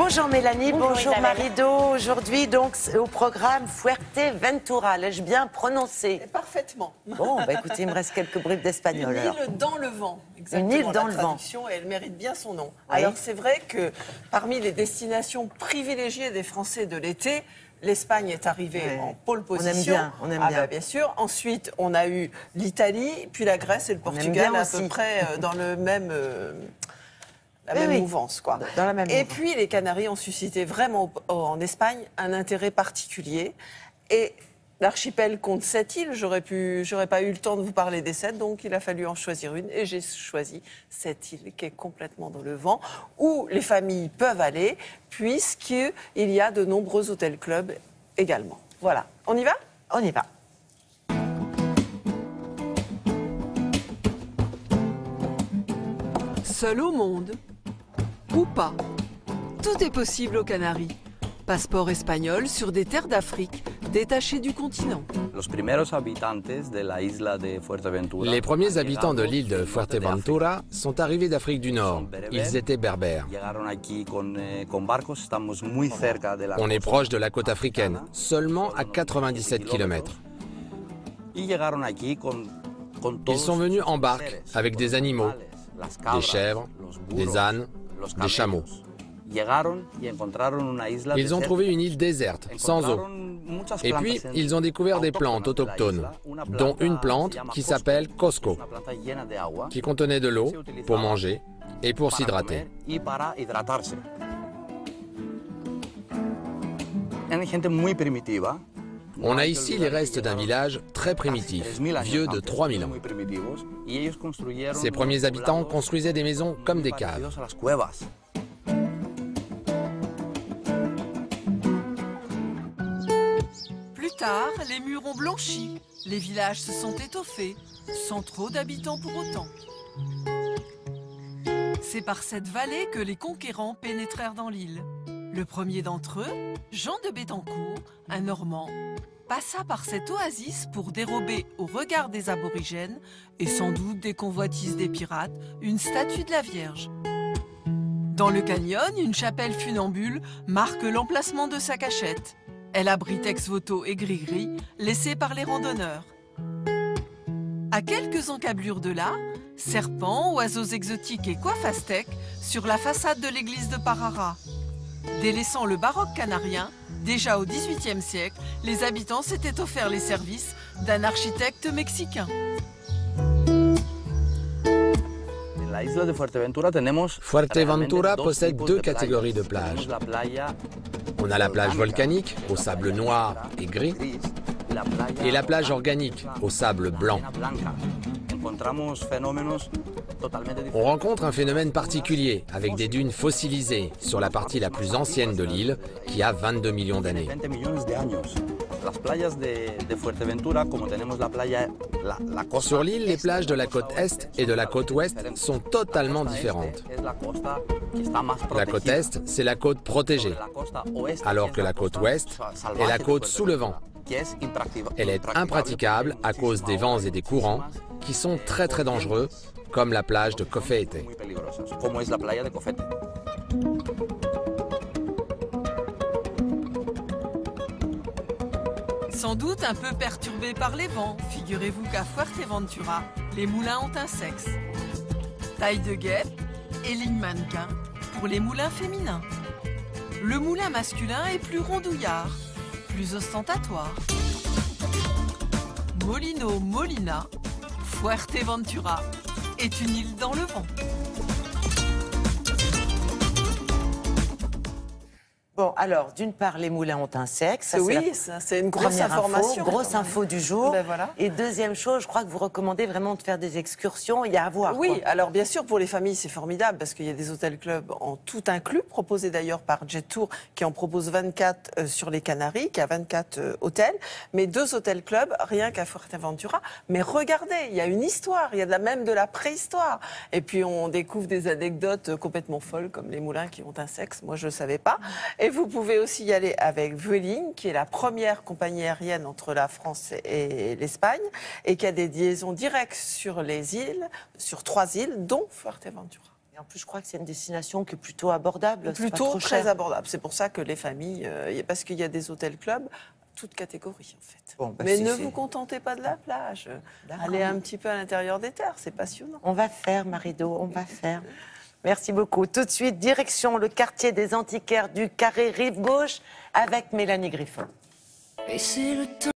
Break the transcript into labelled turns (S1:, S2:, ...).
S1: Bonjour Mélanie, bonjour
S2: Isabelle.
S1: Marido. Aujourd'hui, donc, au programme Fuerteventura. L'ai-je bien prononcé?
S3: Parfaitement.
S1: Bon, bah écoutez, il me reste quelques bribes d'espagnol.
S3: Une île dans le vent, exactement.
S1: Une île dans le vent.
S3: traduction, et elle mérite bien son nom.
S1: Oui.
S3: Alors c'est vrai que parmi les destinations privilégiées des Français de l'été, l'Espagne est arrivée
S1: Ouais.
S3: en pole position.
S1: On aime
S3: Ah
S1: bien.
S3: bah, bien sûr. Ensuite, on a eu l'Italie, puis la Grèce et le
S1: On aime
S3: Portugal
S1: bien
S3: à
S1: aussi.
S3: peu près dans le même... la
S1: Oui,
S3: même
S1: oui.
S3: mouvance, quoi.
S1: Dans la même
S3: Et
S1: mouvance.
S3: puis, les Canaries ont suscité vraiment en Espagne un intérêt particulier. Et l'archipel compte 7 îles. J'aurais pas eu le temps de vous parler des 7, donc il a fallu en choisir une. Et j'ai choisi cette île qui est complètement dans le vent, où les familles peuvent aller, puisqu'il y a de nombreux hôtels-clubs également. Voilà. On y va ?
S1: On y va.
S4: Seul au monde ou pas. Tout est possible aux Canaries. Passeport espagnol sur des terres d'Afrique détachées du continent.
S5: Les premiers habitants de l'île de Fuerteventura sont arrivés d'Afrique du Nord. Ils étaient berbères. On est proche de la côte africaine, seulement à 97 km. Ils sont venus en barque avec des animaux, des chèvres, des ânes, des chameaux. Ils ont trouvé une île déserte, sans eau. Et puis, ils ont découvert des plantes autochtones, dont une plante qui s'appelle Cosco, qui contenait de l'eau pour manger et pour s'hydrater. On a ici les restes d'un village très primitif, vieux de 3000 ans. Ces premiers habitants construisaient des maisons comme des caves.
S4: Plus tard, les murs ont blanchi, les villages se sont étoffés, sans trop d'habitants pour autant. C'est par cette vallée que les conquérants pénétrèrent dans l'île. Le premier d'entre eux, Jean de Béthencourt, un Normand, passa par cette oasis pour dérober au regard des aborigènes, et sans doute des convoitises des pirates, une statue de la Vierge. Dans le canyon, une chapelle funambule marque l'emplacement de sa cachette. Elle abrite ex-voto et gris-gris, laissés par les randonneurs. À quelques encablures de là, serpents, oiseaux exotiques et coiffes aztèques sur la façade de l'église de Parara. Délaissant le baroque canarien, déjà au XVIIIe siècle, les habitants s'étaient offerts les services d'un architecte mexicain.
S5: Fuerteventura possède deux catégories de plages. On a la plage volcanique, au sable noir et gris, et la plage organique, au sable blanc. On rencontre un phénomène particulier, avec des dunes fossilisées sur la partie la plus ancienne de l'île, qui a 22 millions d'années. Sur l'île, les plages de la côte est et de la côte ouest sont totalement différentes. La côte est, c'est la côte protégée, alors que la côte ouest est la côte sous le vent. Elle est impraticable à cause des vents et des courants qui sont très très dangereux, comme la plage de Cofete.
S4: Sans doute un peu perturbés par les vents, figurez-vous qu'à Fuerteventura, les moulins ont un sexe. Taille de guêpe et ligne mannequin pour les moulins féminins. Le moulin masculin est plus rondouillard, plus ostentatoire. Molino Molina, Fuerteventura est une île dans le vent.
S1: Bon, alors, d'une part, les moulins ont un sexe. Ça,
S3: Oui,
S1: c'est
S3: ça, c'est une grosse
S1: première
S3: information.
S1: Grosse info du jour.
S3: Ben voilà.
S1: Et deuxième chose, je crois que vous recommandez vraiment de faire des excursions. Il y a à voir.
S3: Oui,
S1: quoi.
S3: alors bien sûr, pour les familles, c'est formidable parce qu'il y a des hôtels-clubs en tout inclus, proposés d'ailleurs par Jet Tour, qui en propose 24 sur les Canaries, qui a 24 hôtels, mais 2 hôtels-clubs, rien qu'à Fuerteventura. Mais regardez, il y a une histoire, il y a même de la préhistoire. Et puis on découvre des anecdotes complètement folles, comme les moulins qui ont un sexe, moi je ne le savais pas. Et vous pouvez aussi y aller avec Vueling, qui est la première compagnie aérienne entre la France et l'Espagne, et qui a des liaisons directes sur les îles, sur 3 îles, dont Fuerteventura.
S1: Et en plus, je crois que c'est une destination qui est plutôt abordable. c'est pas
S3: Plutôt
S1: trop
S3: très
S1: cher.
S3: abordable. C'est pour ça que les familles, parce qu'il y a des hôtels-clubs, toutes catégories en fait.
S1: Bon, bah,
S3: Mais
S1: si
S3: ne
S1: c'est-
S3: vous contentez pas de la plage.
S1: D'accord.
S3: Allez un petit peu à l'intérieur des terres, c'est passionnant.
S1: On va faire, Marido, on va faire. Merci beaucoup. Tout de suite, direction le quartier des antiquaires du Carré Rive Gauche avec Mélanie Griffon.
S2: Et c'est le temps.